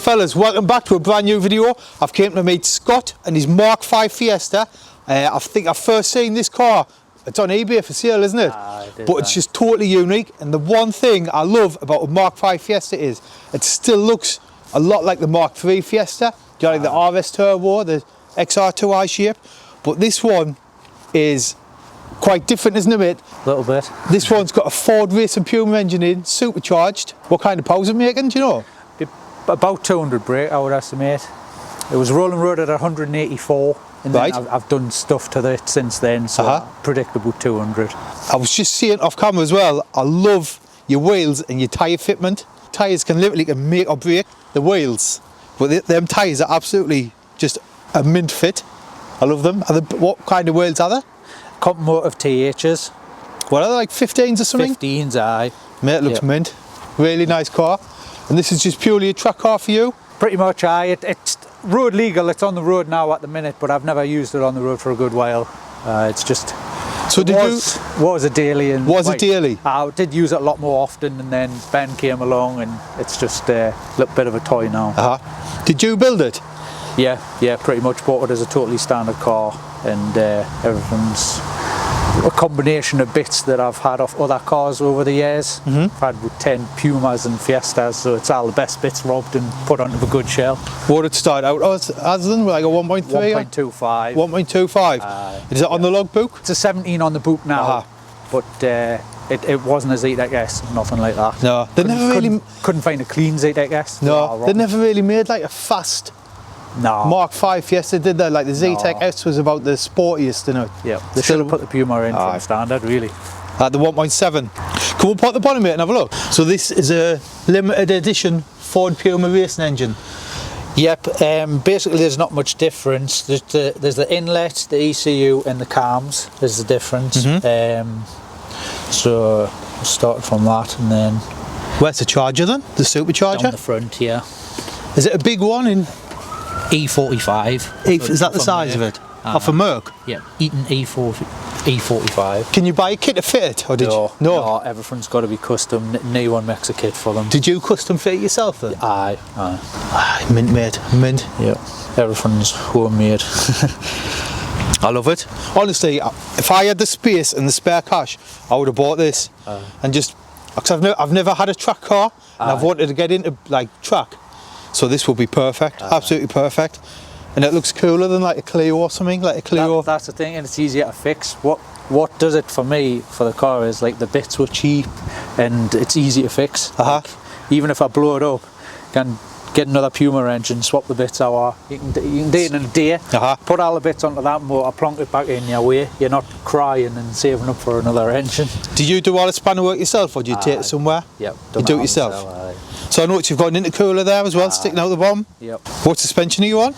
fellas, welcome back to a brand new video. I've came to meet Scott and his Mark V Fiesta. I think I've first seen this car. It's on eBay for sale, isn't it? But it's just totally unique. And the one thing I love about a Mark V Fiesta is it still looks a lot like the Mark III Fiesta. Do you like the RS Turbo, the XR2i shape? But this one is quite different, isn't it, mate? A little bit. This one's got a Ford Racing Puma engine in, supercharged. What kind of power is it making, do you know? About 200 brake, I would estimate. It was rolling road at 184, and then I've done stuff to it since then, so predictable 200. I was just saying off camera as well, I love your wheels and your tyre fitment. Tyres can literally make or break the wheels, but them tyres are absolutely just a mint fit. I love them. What kind of wheels are they? Compomotive Th's. What are they, like 15s or something? 15s, aye. Mate, it looks mint. Really nice car. And this is just purely a track car for you? Pretty much, aye. It's road legal, it's on the road now at the minute, but I've never used it on the road for a good while. It's just... So was a daily. And was a daily? I did use it a lot more often, and then Ben came along and it's just a little bit of a toy now. Did you build it? Yeah, pretty much bought it as a totally standard car, and everything's a combination of bits that I've had off other cars over the years. I've had with 10 Pumas and Fiestas, so it's all the best bits robbed and put onto a good shell. What did it start out as then? Like a 1.3? 1.25. 1.25. Is it on the logbook? It's a 17 on the book now, but it wasn't a Zetec S, nothing like that. No, they couldn't find a clean Zetec S. No, they never really made like a fast Mark V Fiesta, did they? Like the Zetec S was about the sportiest, you know. Yeah, they should have put the Puma in from standard, really. At the 1.7. Can we put the bottom of it and have a look? So this is a limited edition Ford Puma racing engine. Yep, basically there's not much difference. There's the inlet, the ECU and the cams is the difference. So we'll start from that, and then... Where's the charger then? The supercharger? Down the front, yeah. Is it a big one in... E45. Is that the size of it? Off a Merc? Yeah, Eaton E45. Can you buy a kit to fit it, or did you? No, everything's got to be custom. No one makes a kit for them. Did you custom fit it yourself then? Aye. Mint mate, mint. Yeah, everything's homemade. I love it. Honestly, if I had the space and the spare cash, I would have bought this. And just, because I've never had a track car, and I've wanted to get into like track. So this will be perfect, absolutely perfect. And it looks cooler than like a Clio or something, like a Clio. That's the thing, and it's easier to fix. What does it for me, for the car, is like the bits were cheap and it's easy to fix. Like, even if I blow it up, can get another Puma engine, swap the bits out. You can do it in a day, put all the bits onto that motor, plonk it back in your way. You're not crying and saving up for another engine. Do you do all the spanner work yourself, or do you take it somewhere? Yep. You do it yourself? So I noticed you've got an intercooler there as well, sticking out the bottom. Yep. What suspension are you on?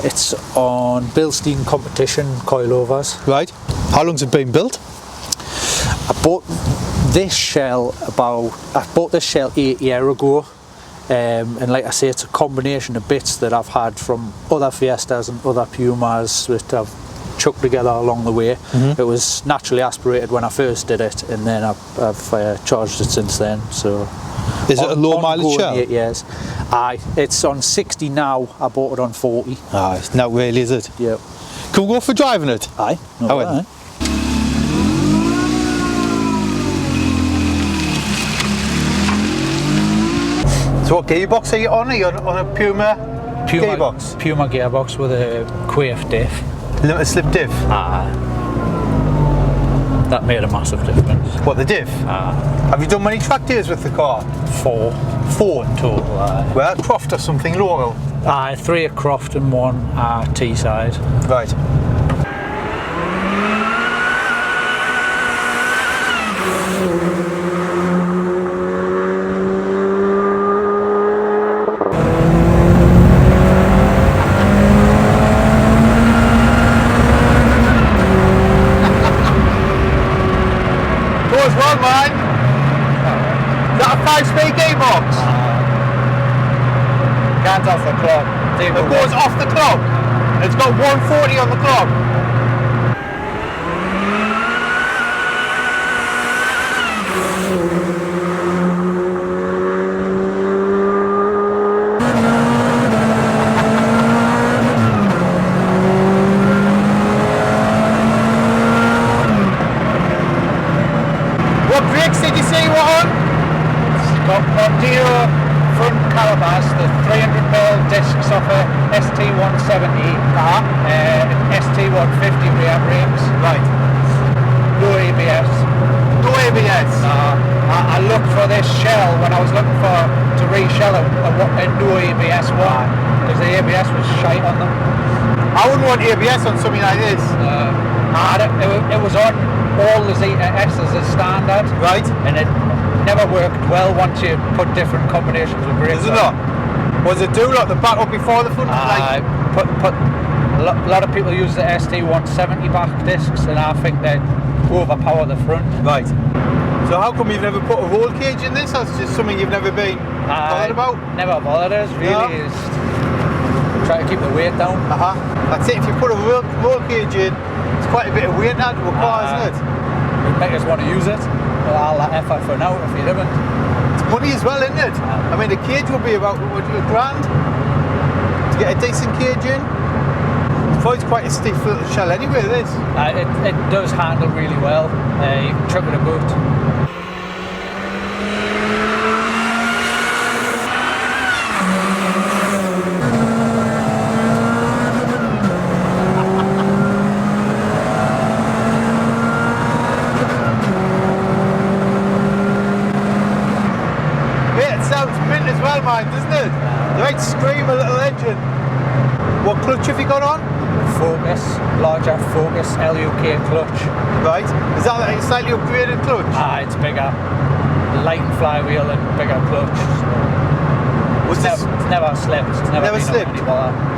It's on Bilstein competition coilovers. Right. How long's it been built? I bought this shell 8 years ago. And like I say, it's a combination of bits that I've had from other Fiestas and other Pumas that I've chucked together along the way. It was naturally aspirated when I first did it, and then I've charged it since then. So is it a low mileage shell? 8 years. Aye, it's on 60 now. I bought it on 40. It's not really, is it? Yep. Can we go for driving it? Aye. Aye. So what gearbox are you on? Are you on a Puma gearbox? Puma gearbox with a quaife diff. Limited slip diff? That made a massive difference. What, the diff? Have you done many track days with the car? 4. 4 in total? Well, at Croft or something local? 3 at Croft and 1 T-side. Right. Well, man. Is that a 5-speed gearbox? Hands off the clock. It goes off the clock. It's got 140 on the clock. got Mondeo front calibers, the 300mm discs off a ST170, ST150 rear brakes. Right. No ABS. No ABS. I looked for this shell when I was looking to reshell a no ABS one, because the ABS was shite on them. I wouldn't want ABS on something like this. It was on all the Zetec's as standard. Right. And it never worked well once you put different combinations of brakes. Is it not? Was it do like the back up before the front? A lot of people use the ST170 back discs, and I think they overpower the front. Right. So how come you've never put a roll cage in this? That's just something you've never been bothered about? Never bothered us, really. No. Is try to keep the weight down. That's it. If you put a roll cage in, it's quite a bit of weight now to a car, isn't it? You'd make us want to use it. Well, all that effort for now if you didn't. It's money as well, isn't it? I mean, the cage will be about £1,000 to get a decent cage in. It's quite a stiff little shell anyway, this. It does handle really well. You can chuck it a boot. Yeah, it sounds mint as well, mine, doesn't it? You might scream a little engine. What clutch have you got on? Focus, larger Focus LUK clutch. Right. Is that a slightly upgraded clutch? It's bigger. Light flywheel and bigger clutch. It's never slipped. It's never slipped.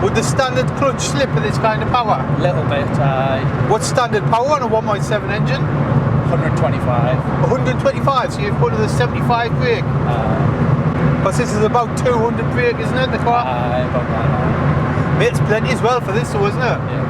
Would the standard clutch slip with this kind of power? A little bit. What's standard power on a 1.7 engine? 125. 125, so you've put in the 75 brake. Because this is about 200 brake, isn't it, the car? About that. Mate, it's plenty as well for this, though, isn't it? Yeah.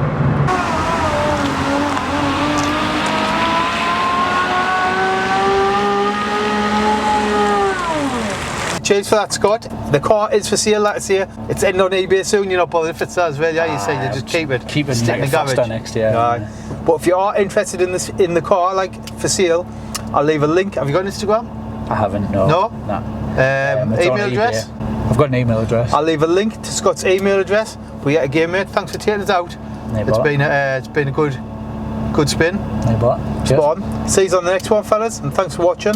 Cheers for that, Scott. The car is for sale, like I say. It's ending on eBay soon, you're not bothered if it sells well, yeah, you say you just keep it. Keep it stick in the garage next year. Right. But if you are interested in this in the car, like for sale, I'll leave a link. Have you got an Instagram? I haven't, no. No? No. Email address? I've got an email address. I'll leave a link to Scott's email address. But yeah, again, mate, thanks for taking us out. It's been a good spin. Spot on. See you on the next one, fellas, and thanks for watching.